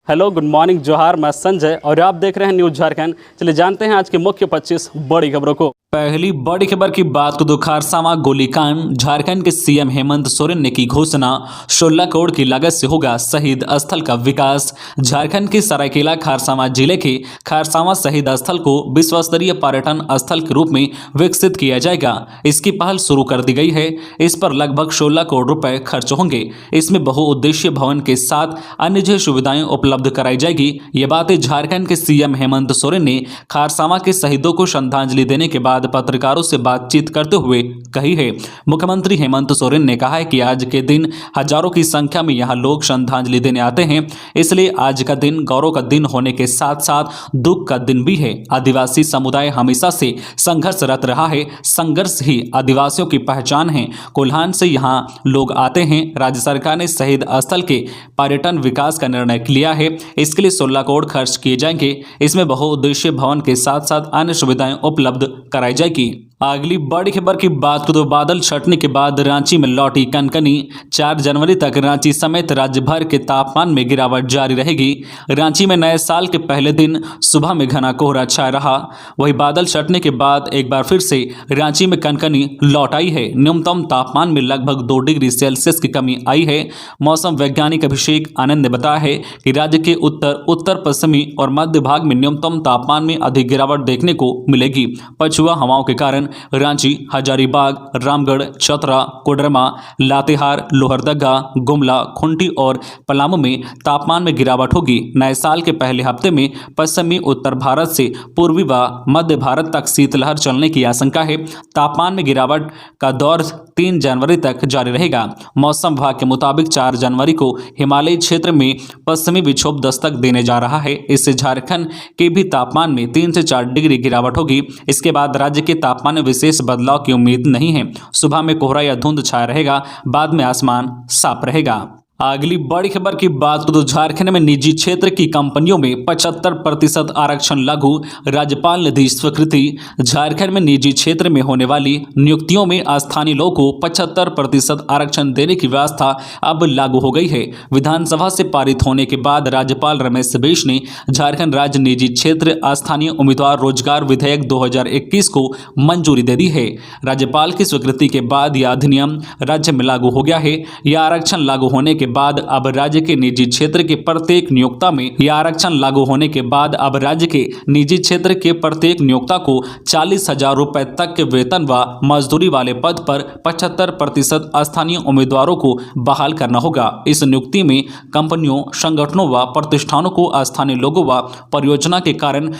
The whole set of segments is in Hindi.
हेलो, गुड मॉर्निंग, जोहार। मैं संजय और आप देख रहे हैं न्यूज़ झारखंड। चलिए जानते हैं आज की मुख्य 25 बड़ी खबरों को। पहली बड़ी खबर की बात को तो खारसावा गोलीकांड। झारखंड के सीएम हेमंत सोरेन ने की घोषणा, 16 करोड़ की लागत से होगा शहीद स्थल का विकास। झारखंड के सरायकेला खारसावा जिले के खारसावा शहीद स्थल को विश्व स्तरीय पर्यटन स्थल के रूप में विकसित किया जाएगा। इसकी पहल शुरू कर दी गई है। इस पर लगभग 16 करोड़ रुपए खर्च होंगे। इसमें बहुउद्देशीय भवन के साथ अन्य सुविधाएं उपलब्ध कराई जाएगी। ये बातें झारखंड के सीएम हेमंत सोरेन ने खारसावा के शहीदों को श्रद्धांजलि देने के बाद पत्रकारों से बातचीत करते हुए कही है। मुख्यमंत्री हेमंत सोरेन ने कहा है कि आज के दिन हजारों की संख्या में यहां लोग श्रद्धांजलि देने आते हैं, इसलिए आज का दिन गौरव का दिन होने के साथ साथ दुख का दिन भी है। आदिवासी समुदाय हमेशा से संघर्षरत रहा है। संघर्ष ही आदिवासियों की पहचान है। कोल्हान से यहाँ लोग आते हैं। राज्य सरकार ने शहीद स्थल के पर्यटन विकास का निर्णय लिया है। इसके लिए 16 करोड़ खर्च किए जाएंगे। इसमें बहुउद्देशीय भवन के साथ साथ अन्य सुविधाएं उपलब्ध कराई जाएगी। अगली बड़ी खबर की बात करें तो बादल छटने के बाद रांची में लौटी कनकनी। 4 जनवरी तक रांची समेत राज्य भर के तापमान में गिरावट जारी रहेगी। रांची में नए साल के पहले दिन सुबह में घना कोहरा छाया रहा। वहीं बादल छटने के बाद एक बार फिर से रांची में कनकनी लौट आई है। न्यूनतम तापमान में लगभग 2 डिग्री सेल्सियस की कमी आई है। मौसम वैज्ञानिक अभिषेक आनंद ने बताया है कि राज्य के उत्तर पश्चिमी और मध्य भाग में न्यूनतम तापमान में अधिक गिरावट देखने को मिलेगी। पछुआ हवाओं के कारण रांची, हजारीबाग, रामगढ़, चतरा, कोडरमा, लातेहार, लोहरदगा, गुमला, खुंटी और पलामू में तापमान में गिरावट होगी। नए साल के पहले हफ्ते में पश्चिमी उत्तर भारत से पूर्वी व मध्य भारत तक शीतलहर चलने की आशंका है। तापमान में गिरावट का दौर 3 जनवरी तक जारी रहेगा। मौसम विभाग के मुताबिक 4 जनवरी को हिमालयी क्षेत्र में पश्चिमी विक्षोभ दस्तक देने जा रहा है। इससे झारखंड के भी तापमान में 3 से 4 डिग्री गिरावट होगी। इसके बाद राज्य के तापमान में विशेष बदलाव की उम्मीद नहीं है। सुबह में कोहरा या धुंध छाया रहेगा, बाद में आसमान साफ रहेगा। अगली बड़ी खबर की बात करें तो झारखंड में निजी क्षेत्र की कंपनियों में 75% आरक्षण लागू। राज्यपाल ने दी स्वीकृति। झारखंड में निजी क्षेत्र में होने वाली नियुक्तियों में स्थानीय लोगों को 75% आरक्षण देने की व्यवस्था अब लागू हो गई है। विधानसभा से पारित होने के बाद राज्यपाल रमेश बैस ने झारखंड राज्य निजी क्षेत्र स्थानीय उम्मीदवार रोजगार विधेयक 2021 को मंजूरी दे दी है। राज्यपाल की स्वीकृति के बाद यह अधिनियम राज्य में लागू हो गया है। यह आरक्षण लागू होने के बाद अब राज्य के निजी क्षेत्र के प्रत्येक नियोक्ता में यह आरक्षण लागू होने के बाद अब राज्य के निजी क्षेत्र के प्रत्येक नियोक्ता को 40,000 रुपए तक के वेतन व मजदूरी वाले पद पर 75% स्थानीय उम्मीदवारों को बहाल करना होगा। इस नियुक्ति में कंपनियों, संगठनों व प्रतिष्ठानों को स्थानीय लोगों व परियोजना के कारण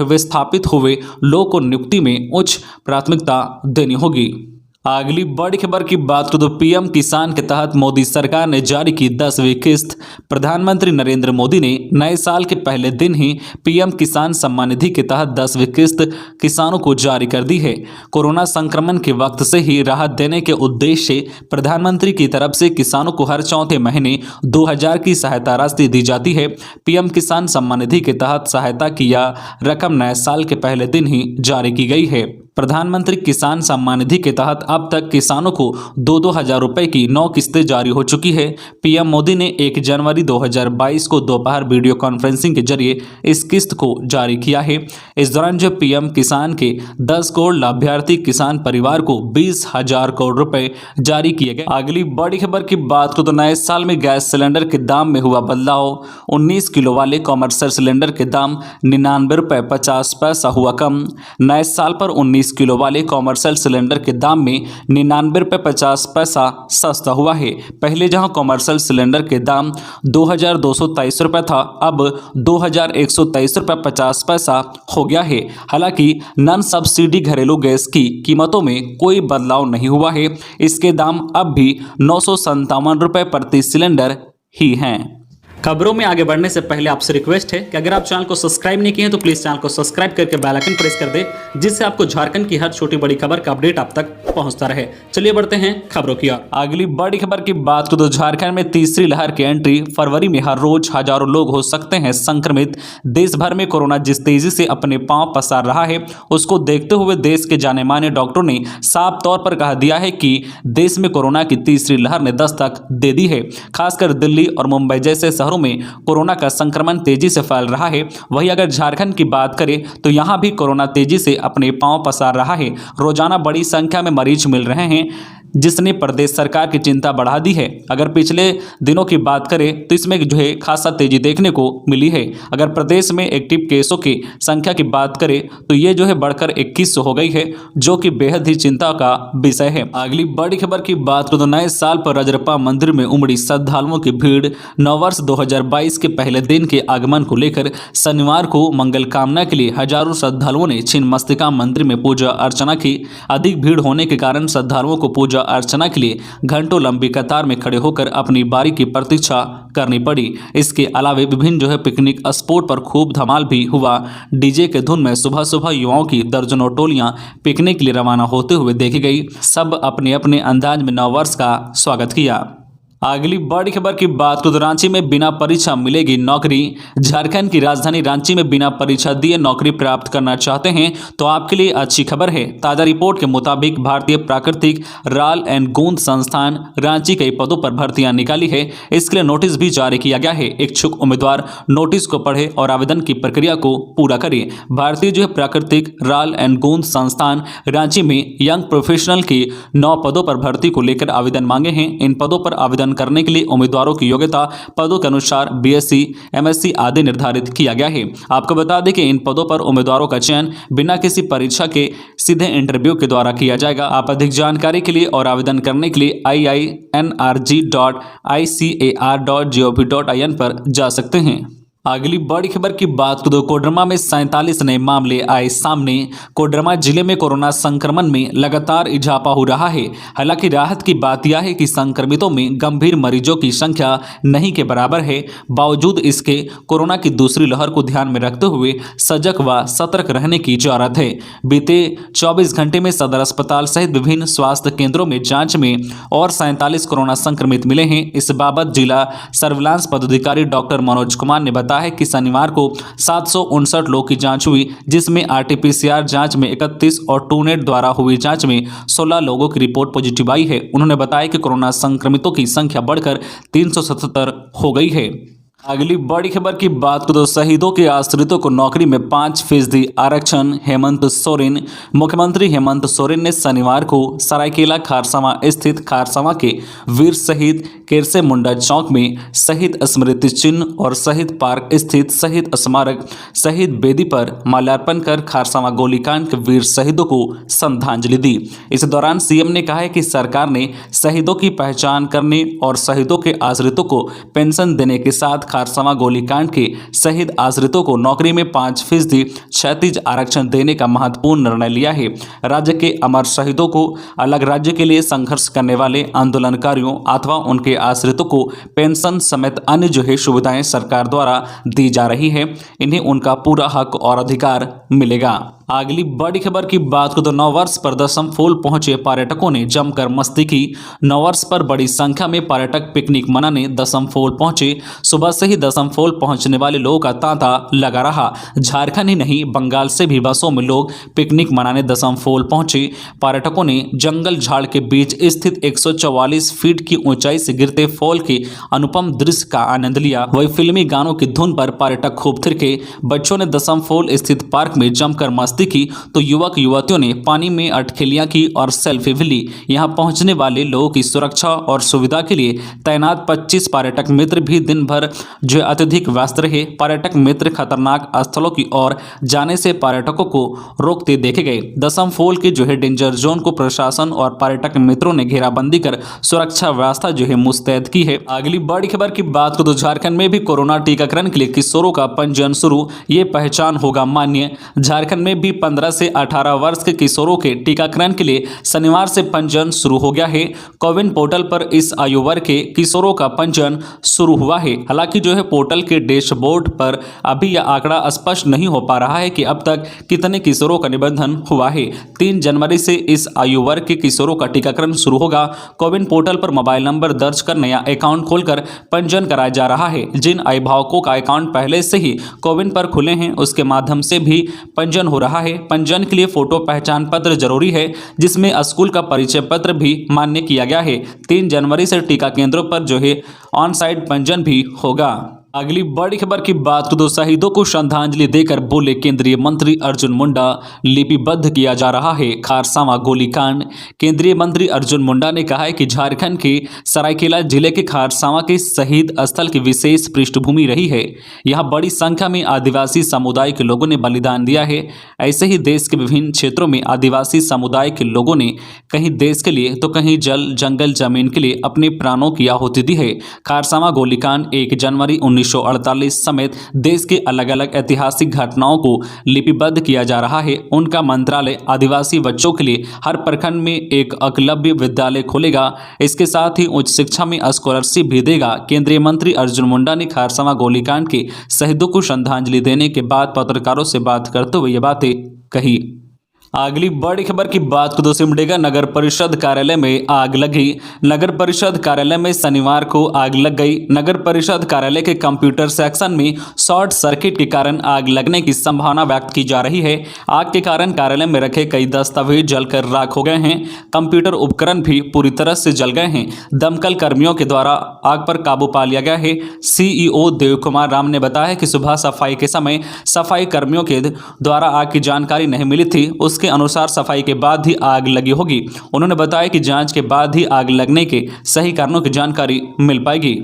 विस्थापित हुए लोगों को नियुक्ति में उच्च प्राथमिकता देनी होगी। अगली बड़ी खबर की बात करें तो पीएम किसान के तहत मोदी सरकार ने जारी की 10वीं किस्त। प्रधानमंत्री नरेंद्र मोदी ने नए साल के पहले दिन ही पीएम किसान सम्मान निधि के तहत 10वीं किस्त किसानों को जारी कर दी है। कोरोना संक्रमण के वक्त से ही राहत देने के उद्देश्य से प्रधानमंत्री की तरफ से किसानों को हर चौथे महीने 2,000 की सहायता राशि दी जाती है। पीएम किसान सम्मान निधि के तहत सहायता की यह रकम नए साल के पहले दिन ही जारी की गई है। प्रधानमंत्री किसान सम्मान निधि के तहत अब तक किसानों को 2-2 हज़ार रुपए की 9 किस्तें जारी हो चुकी है। पीएम मोदी ने 1 जनवरी 2022 को दोपहर वीडियो कॉन्फ्रेंसिंग के जरिए इस किस्त को जारी किया है। इस दौरान जो पीएम किसान के 10 करोड़ लाभार्थी किसान परिवार को 20,000 करोड़ रुपए जारी किए गए। अगली बड़ी खबर की बात को तो नए साल में गैस सिलेंडर के दाम में हुआ बदलाव। 19 किलो वाले कॉमर्शियल सिलेंडर के दाम 99 रुपये 50 पैसा हुआ कम। नए साल पर 19 किलो वाले कॉमर्शियल सिलेंडर के दाम में 99 रुपये 50 पैसा सस्ता हुआ है। पहले जहां कॉमर्शियल सिलेंडर के दाम 2,223 रुपये था, अब 2,123 रुपये 50 पैसा हो गया है। हालांकि नॉन सब्सिडी घरेलू गैस की कीमतों में कोई बदलाव नहीं हुआ है। इसके दाम अब भी 957 रुपये प्रति सिलेंडर ही हैं। खबरों में आगे बढ़ने से पहले आपसे रिक्वेस्ट है कि अगर आप चैनल को सब्सक्राइब नहीं किए हैं तो प्लीज़ चैनल को सब्सक्राइब करके बेल आइकन प्रेस कर दें, जिससे आपको झारखंड की हर छोटी बड़ी खबर का अपडेट आप तक पहुंचता रहे। चलिए बढ़ते हैं खबरों की ओर। अगली बड़ी खबर की बात करें तो झारखंड में तीसरी लहर की एंट्री। फरवरी में हर रोज हजारों लोग हो सकते हैं संक्रमित। देश भर में कोरोना जिस तेजी से अपने पांव पसार रहा है, उसको देखते हुए देश के जाने माने डॉक्टरों ने साफ तौर पर कह दिया है कि देश में कोरोना की तीसरी लहर ने दस्तक दे दी है। खासकर दिल्ली और मुंबई जैसे शहरों में कोरोना का संक्रमण तेजी से फैल रहा है, वहीं अगर झारखंड की बात करें तो यहां भी कोरोना तेजी से अपने पांव पसार रहा है। रोजाना बड़ी संख्या में मरीज मिल रहे हैं, जिसने प्रदेश सरकार की चिंता बढ़ा दी है। अगर पिछले दिनों की बात करें तो इसमें जो है खासा तेजी देखने को मिली है। अगर प्रदेश में एक्टिव केसों की संख्या की बात करें तो ये जो है बढ़कर 2100 हो गई है, जो कि बेहद ही चिंता का विषय है। अगली बड़ी खबर की बात करें तो नए साल पर रजरप्पा मंदिर में उमड़ी श्रद्धालुओं की भीड़। नववर्ष 2022 के पहले दिन के आगमन को लेकर शनिवार को मंगल कामना के लिए हजारों श्रद्धालुओं ने छिन्नमस्तिका मंदिर में पूजा अर्चना की। अधिक भीड़ होने के कारण श्रद्धालुओं को पूजा अर्चना के लिए घंटों लंबी कतार में खड़े होकर अपनी बारी की प्रतीक्षा करनी पड़ी। इसके अलावा विभिन्न जो है पिकनिक स्पॉट पर खूब धमाल भी हुआ। डीजे के धुन में सुबह सुबह युवाओं की दर्जनों टोलियां पिकनिक के लिए रवाना होते हुए देखी गई। सब अपने अपने अंदाज में नववर्ष का स्वागत किया। अगली बड़ी खबर की बात करें तो रांची में बिना परीक्षा मिलेगी नौकरी। झारखंड की राजधानी रांची में बिना परीक्षा दिए नौकरी प्राप्त करना चाहते हैं तो आपके लिए अच्छी खबर है। ताजा रिपोर्ट के मुताबिक भारतीय प्राकृतिक राल एंड गोंद संस्थान रांची कई पदों पर भर्तियां निकाली है। इसके लिए नोटिस भी जारी किया गया है। इच्छुक उम्मीदवार नोटिस को पढ़े और आवेदन की प्रक्रिया को पूरा करें। भारतीय जो है प्राकृतिक राल एंड गोंद संस्थान रांची में यंग प्रोफेशनल की 9 पदों पर भर्ती को लेकर आवेदन मांगे हैं। इन पदों पर आवेदन करने के लिए उम्मीदवारों की योग्यता पदों के अनुसार बीएससी, एमएससी आदि निर्धारित किया गया है। आपको बता दें कि इन पदों पर उम्मीदवारों का चयन बिना किसी परीक्षा के सीधे इंटरव्यू के द्वारा किया जाएगा। आप अधिक जानकारी के लिए और आवेदन करने के लिए iinrg.icar.gov.in पर जा सकते हैं। अगली बड़ी खबर की बात करें तो कोडरमा में 47 नए मामले आए सामने। कोडरमा जिले में कोरोना संक्रमण में लगातार इजाफा हो रहा है। हालांकि राहत की बात यह है कि संक्रमितों में गंभीर मरीजों की संख्या नहीं के बराबर है। बावजूद इसके कोरोना की दूसरी लहर को ध्यान में रखते हुए सजग व सतर्क रहने की जरूरत है। बीते 24 घंटे में सदर अस्पताल सहित विभिन्न स्वास्थ्य केंद्रों में जांच में और 47 कोरोना संक्रमित मिले हैं। इस बाबत जिला सर्विलांस पदाधिकारी डॉक्टर मनोज कुमार ने बताया है कि शनिवार को 759 लोग की जांच हुई, जिसमें आरटीपीसीआर जांच में 31 और टूनेट द्वारा हुई जांच में 16 लोगों की रिपोर्ट पॉजिटिव आई है। उन्होंने बताया कि कोरोना संक्रमितों की संख्या बढ़कर 377 हो गई है। अगली बड़ी खबर की बात करें तो शहीदों के आश्रितों को नौकरी में 5% आरक्षण। हेमंत सोरेन। मुख्यमंत्री हेमंत सोरेन ने शनिवार को सरायकेला खारसावा स्थित खारसावा के वीर शहीद केरसे मुंडा चौक में शहीद स्मृति चिन्ह और शहीद पार्क स्थित शहीद स्मारक शहीद बेदी पर माल्यार्पण कर खारसावा गोलीकांड के वीर शहीदों को श्रद्धांजलि दी। इस दौरान सीएम ने कहा है कि सरकार ने शहीदों की पहचान करने और शहीदों के आश्रितों को पेंशन देने के साथ खारसावा गोलीकांड के शहीद आश्रितों को नौकरी में 5% क्षैतिज आरक्षण देने का महत्वपूर्ण निर्णय लिया है। राज्य के अमर शहीदों को अलग राज्य के लिए संघर्ष करने वाले आंदोलनकारियों अथवा उनके आश्रितों को पेंशन समेत अन्य जो है सुविधाएं सरकार द्वारा दी जा रही है, इन्हें उनका पूरा हक और अधिकार मिलेगा। अगली बड़ी खबर की बात करें तो नववर्ष पर दशम फॉल पहुंचे पर्यटकों ने जमकर मस्ती की। नववर्ष पर बड़ी संख्या में पर्यटक पिकनिक मनाने दशम फॉल पहुंचे। सुबह से ही दशम फॉल पहुंचने वाले लोगों का तांता लगा रहा। झारखंड ही नहीं, बंगाल से भी बसों में लोग पिकनिक मनाने दशम फॉल पहुंचे। पर्यटकों ने जंगल झाड़ के बीच स्थित 144 फीट की ऊंचाई से गिरते फॉल के अनुपम दृश्य का आनंद लिया। वही फिल्मी गानों की धुन पर पर्यटक खूब थिरके। बच्चों ने दशम फॉल स्थित पार्क में जमकर मस्ती की तो युवक युवतियों ने पानी में अटखेलियां की और सेल्फी भी ली। यहां पहुंचने वाले लोगों की सुरक्षा और सुविधा के लिए तैनात 25 पर्यटक मित्र भी दिन भर जो अत्यधिक व्यस्त रहे। पर्यटक मित्र खतरनाक स्थलों की ओर जाने से पर्यटकों को रोकते देखे गए। दशम फॉल के जो है डेंजर जोन को प्रशासन और पर्यटक मित्रों ने घेराबंदी कर सुरक्षा व्यवस्था जो है मुस्तैद की है। अगली बड़ी खबर की बात करें तो झारखंड में भी कोरोना टीकाकरण के लिए किशोरों का पंजीयन शुरू। ये पहचान होगा मान्य। झारखंड में 15 से 18 वर्ष के किशोरों के टीकाकरण के लिए शनिवार से पंजीयन शुरू हो गया है। कोविन पोर्टल पर इस आयु वर्ग के किशोरों का पंजीयन शुरू हुआ है। हालांकि जो है पोर्टल के डैशबोर्ड पर अभी यह आंकड़ा स्पष्ट नहीं हो पा रहा है कि अब तक कितने किशोरों का निबंधन हुआ है। 3 जनवरी से इस आयु वर्ग के किशोरों का टीकाकरण शुरू होगा। कोविन पोर्टल पर मोबाइल नंबर दर्ज कर नया अकाउंट खोलकर पंजीयन कराया जा रहा है। जिन अभिभावकों का अकाउंट पहले से ही कोविन पर खुले हैं उसके माध्यम से भी पंजीयन हो रहा रहा है। पंजीयन के लिए फोटो पहचान पत्र जरूरी है, जिसमें स्कूल का परिचय पत्र भी मान्य किया गया है। 3 जनवरी से टीका केंद्रों पर जो है ऑन साइट पंजीयन भी होगा। अगली बड़ी खबर की बात करें तो शहीदों को श्रद्धांजलि देकर बोले केंद्रीय मंत्री अर्जुन मुंडा, लिपिबद्ध किया जा रहा है खारसावा गोलीकांड। केंद्रीय मंत्री अर्जुन मुंडा ने कहा है कि झारखंड के सरायकेला जिले के खारसावा के शहीद स्थल की विशेष पृष्ठभूमि रही है। यहाँ बड़ी संख्या में आदिवासी समुदाय के लोगों ने बलिदान दिया है। ऐसे ही देश के विभिन्न क्षेत्रों में आदिवासी समुदाय के लोगों ने कहीं देश के लिए तो कहीं जल जंगल जमीन के लिए अपने प्राणों की आहुति दी है। खारसावा गोलीकांड 1 जनवरी 1948 समेत देश के अलग अलग ऐतिहासिक घटनाओं को लिपिबद्ध किया जा रहा है। उनका मंत्रालय आदिवासी बच्चों के लिए हर प्रखंड में एक एकलव्य विद्यालय खोलेगा। इसके साथ ही उच्च शिक्षा में स्कॉलरशिप भी देगा। केंद्रीय मंत्री अर्जुन मुंडा ने खारसावा गोलीकांड के शहीदों को श्रद्धांजलि देने के बाद पत्रकारों से बात करते हुए ये बातें कही। अगली बड़ी खबर की बात करें तो सिमडेगा नगर परिषद कार्यालय में आग लगी। नगर परिषद कार्यालय में शनिवार को आग लग गई। नगर परिषद कार्यालय के कंप्यूटर सेक्शन में शॉर्ट सर्किट के कारण आग लगने की संभावना व्यक्त की जा रही है। आग के कारण कार्यालय में रखे कई दस्तावेज जलकर राख हो गए हैं। कंप्यूटर उपकरण भी पूरी तरह से जल गए हैं। दमकल कर्मियों के द्वारा आग पर काबू पा लिया गया है। सीईओ देव कुमार राम ने बताया कि सुबह सफाई के समय सफाई कर्मियों के द्वारा आग की जानकारी नहीं मिली थी। उसके अनुसार सफाई के बाद ही आग लगी होगी। उन्होंने बताया कि जांच के बाद ही आग लगने के सही कारणों की जानकारी मिल पाएगी।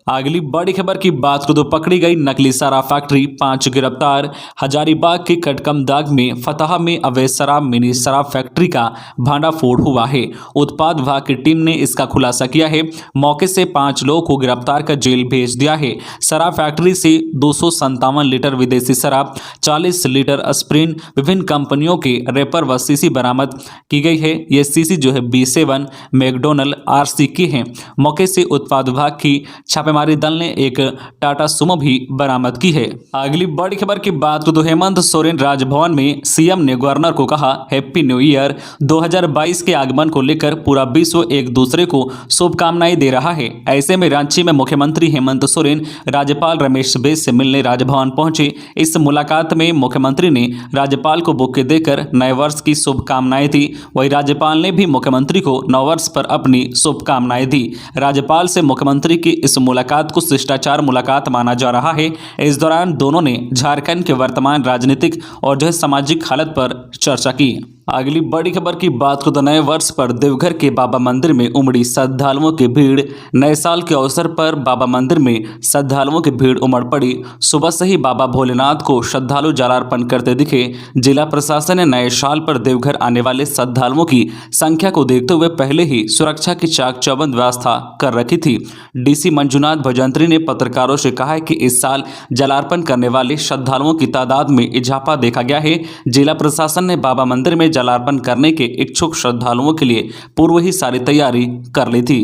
अगली बड़ी खबर की बात करें तो पकड़ी गई नकली शराब फैक्ट्री, 5 गिरफ्तार। हजारीबाग के कटकमदाग में फतह में अवैध शराब मिनी शराब फैक्ट्री का भांडाफोड़ हुआ है। उत्पाद विभाग की टीम ने इसका खुलासा किया है। मौके से 5 लोगों को गिरफ्तार कर जेल भेज दिया है। शराब फैक्ट्री से 257 लीटर विदेशी शराब, 40 लीटर स्प्रिन, विभिन्न कंपनियों के रेपर व सीसी बरामद की गई है। ये सीसी जो है B7 मैकडोनल्ड RC की है। मौके से उत्पाद विभाग की छापेमारी दल ने एक टाटा सुमो भी बरामद की है। अगली बड़ी खबर की बात करें तो हेमंत सोरेन राजभवन में सीएम ने गवर्नर को कहा हैप्पी न्यू ईयर। 2022 के आगमन को लेकर पूरा विश्व एक दूसरे को शुभकामनाएं दे रहा है। ऐसे में रांची में मुख्यमंत्री हेमंत सोरेन राज्यपाल रमेश बैस से मिलने राजभवन पहुंचे। इस मुलाकात में मुख्यमंत्री ने राज्यपाल को बुके देकर नए वर्ष की शुभकामनाएं दी। वहीं राज्यपाल ने भी मुख्यमंत्री को नववर्ष पर अपनी शुभकामनाएं दी। राज्यपाल से मुख्यमंत्री की इस मुलाकात को शिष्टाचार मुलाकात माना जा रहा है। इस दौरान दोनों ने झारखंड के वर्तमान राजनीतिक और जो है सामाजिक हालत पर चर्चा की। अगली बड़ी खबर की बात को तो नए वर्ष पर देवघर के बाबा मंदिर में उमड़ी श्रद्धालुओं की भीड़। नए साल के अवसर पर बाबा मंदिर में श्रद्धालुओं की भीड़ उमड़ पड़ी। सुबह से ही बाबा भोलेनाथ को श्रद्धालु जलार्पण करते दिखे। जिला प्रशासन ने नए साल पर देवघर आने वाले श्रद्धालुओं की संख्या को देखते हुए पहले ही सुरक्षा की चाक चौबंद व्यवस्था कर रखी थी। डीसी मंजुनाथ भजंत्री ने पत्रकारों से कहा है कि इस साल जलार्पण करने वाले श्रद्धालुओं की तादाद में इजाफा देखा गया है। जिला प्रशासन ने बाबा मंदिर में जलार्पण करने के इच्छुक श्रद्धालुओं के लिए पूर्व ही सारी तैयारी कर ली थी।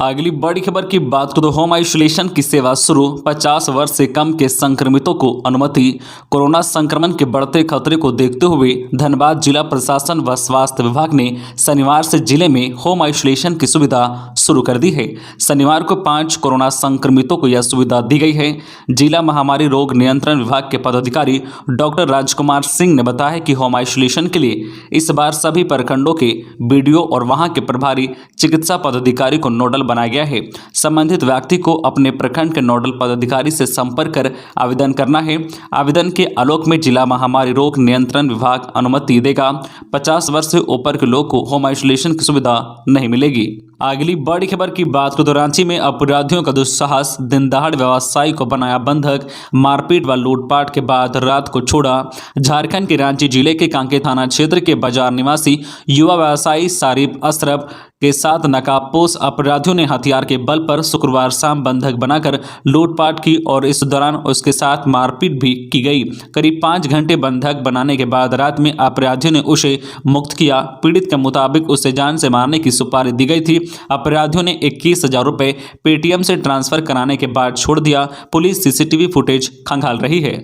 अगली बड़ी खबर की बात करें तो होम आइसोलेशन की सेवा शुरू। 50 वर्ष से कम के संक्रमितों को अनुमति। कोरोना संक्रमण के बढ़ते खतरे को देखते हुए धनबाद जिला प्रशासन व स्वास्थ्य विभाग ने शनिवार से जिले में होम आइसोलेशन की सुविधा शुरू कर दी है। शनिवार को 5 कोरोना संक्रमितों को यह सुविधा दी गई है। जिला महामारी रोग नियंत्रण विभाग के पदाधिकारी डॉक्टर राजकुमार सिंह ने बताया कि होम आइसोलेशन के लिए इस बार सभी प्रखंडों के BDO और वहां के प्रभारी चिकित्सा पदाधिकारी को नोडल बनाया गया है। संबंधित व्यक्ति को अपने प्रखंड के नोडल पदाधिकारी से संपर्क कर आवेदन करना है। आवेदन के आलोक में जिला महामारी रोग नियंत्रण विभाग अनुमति देगा। 50 वर्ष से ऊपर के लोग को होम आइसोलेशन की सुविधा नहीं मिलेगी। अगली बड़ी खबर की बात करें तो रांची में अपराधियों का दुस्साहस। दिन दहाड़ व्यवसायी को बनाया बंधक। मारपीट व लूटपाट के बाद रात को छोड़ा। झारखंड के रांची जिले के कांके थाना क्षेत्र के बाजार निवासी युवा व्यवसायी सारिफ अशरफ के साथ नकाबपोश अपराधियों ने हथियार के बल पर शुक्रवार शाम बंधक बनाकर लूटपाट की और इस दौरान उसके साथ मारपीट भी की गई। करीब 5 घंटे बंधक बनाने के बाद रात में अपराधियों ने उसे मुक्त किया। पीड़ित के मुताबिक उसे जान से मारने की सुपारी दी गई थी। अपराधियों ने 21,000 रुपये पेटीएम से ट्रांसफर कराने के बाद छोड़ दिया। पुलिस CCTV फुटेज खंगाल रही है।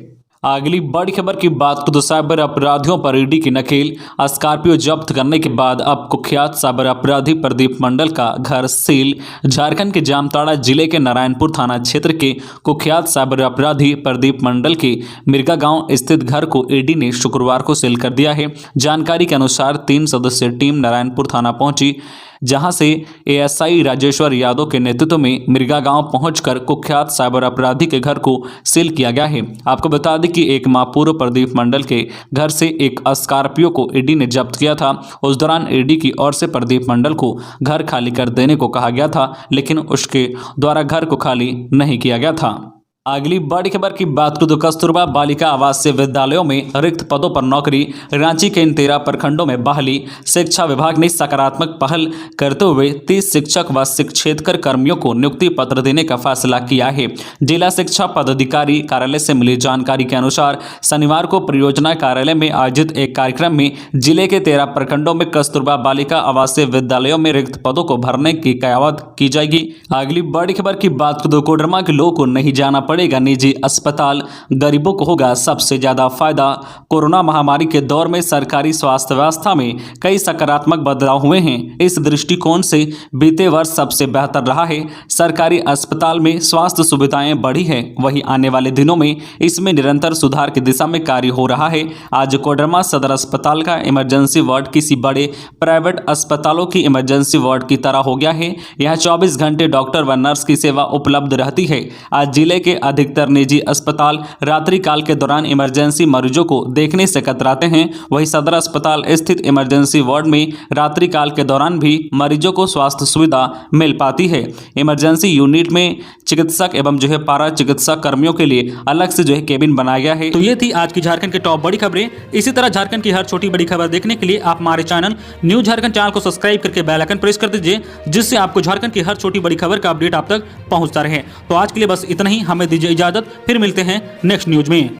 अगली बड़ी खबर की बात करें तो साइबर अपराधियों पर ईडी की नकेल। स्कॉर्पियो जब्त करने के बाद अब कुख्यात साइबर अपराधी प्रदीप मंडल का घर सील। झारखंड के जामताड़ा जिले के नारायणपुर थाना क्षेत्र के कुख्यात साइबर अपराधी प्रदीप मंडल के मिर्गा गांव स्थित घर को ईडी ने शुक्रवार को सील कर दिया है। जानकारी के अनुसार 3 सदस्यीय टीम नारायणपुर थाना पहुंची, जहां से एएसआई राजेश्वर यादव के नेतृत्व में मिर्गा गांव पहुंचकर कुख्यात साइबर अपराधी के घर को सील किया गया है। आपको बता दें कि एक माह पूर्व प्रदीप मंडल के घर से एक स्कॉर्पियो को ईडी ने जब्त किया था। उस दौरान ईडी की ओर से प्रदीप मंडल को घर खाली कर देने को कहा गया था, लेकिन उसके द्वारा घर को खाली नहीं किया गया था। अगली बड़ी खबर की बात करें तो कस्तूरबा बालिका आवासीय विद्यालयों में रिक्त पदों पर नौकरी। रांची के इन 13 प्रखंडों में बहाली। शिक्षा विभाग ने सकारात्मक पहल करते हुए 30 शिक्षक व शिक्षेतर कर्मियों को नियुक्ति पत्र देने का फैसला किया है। जिला शिक्षा पदाधिकारी कार्यालय से मिली जानकारी के अनुसार शनिवार को परियोजना कार्यालय में आयोजित एक कार्यक्रम में जिले के 13 प्रखंडों में कस्तूरबा बालिका आवासीय विद्यालयों में रिक्त पदों को भरने की कयावत की जाएगी। अगली बड़ी खबर की बात करें तो कोडरमा के लोगों को नहीं जाना पड़ेगा निजी अस्पताल, गरीबों को होगा सबसे ज्यादा फायदा। कोरोना महामारी के दौर में सरकारी स्वास्थ्य व्यवस्था में कई सकारात्मक बदलाव हुए हैं। इस दृष्टिकोण से बीते वर्ष सबसे बेहतर रहा है। सरकारी अस्पताल में स्वास्थ्य सुविधाएं बढ़ी है, वहीं आने वाले दिनों में इसमें निरंतर सुधार की दिशा में कार्य हो रहा है। आज कोडरमा सदर अस्पताल का इमरजेंसी वार्ड किसी बड़े प्राइवेट अस्पतालों की इमरजेंसी वार्ड की तरह हो गया है। यहाँ 24 घंटे डॉक्टर व नर्स की सेवा उपलब्ध रहती है। आज जिले के अधिकतर निजी अस्पताल रात्रि काल के दौरान इमरजेंसी मरीजों को देखने से कतराते हैं। वहीं सदर अस्पताल स्थित इमरजेंसी वार्ड में रात्रि काल के दौरान भी मरीजों को स्वास्थ्य सुविधा मिल पाती है। इमरजेंसी यूनिट में चिकित्सक एवं पारा चिकित्सा कर्मियों के लिए अलग से केबिन बनाया गया है। तो ये थी आज की झारखंड की टॉप बड़ी खबरें। इसी तरह झारखंड की हर छोटी बड़ी खबर देखने के लिए आप हमारे चैनल न्यूज झारखंड चैनल को सब्सक्राइब करके बेल आइकन प्रेस कर दीजिए, जिससे आपको झारखंड की हर छोटी बड़ी खबर का अपडेट आप तक पहुंचता रहे। तो आज के लिए बस इतना ही, हमें दीजिए इजाजत, फिर मिलते हैं नेक्स्ट न्यूज में।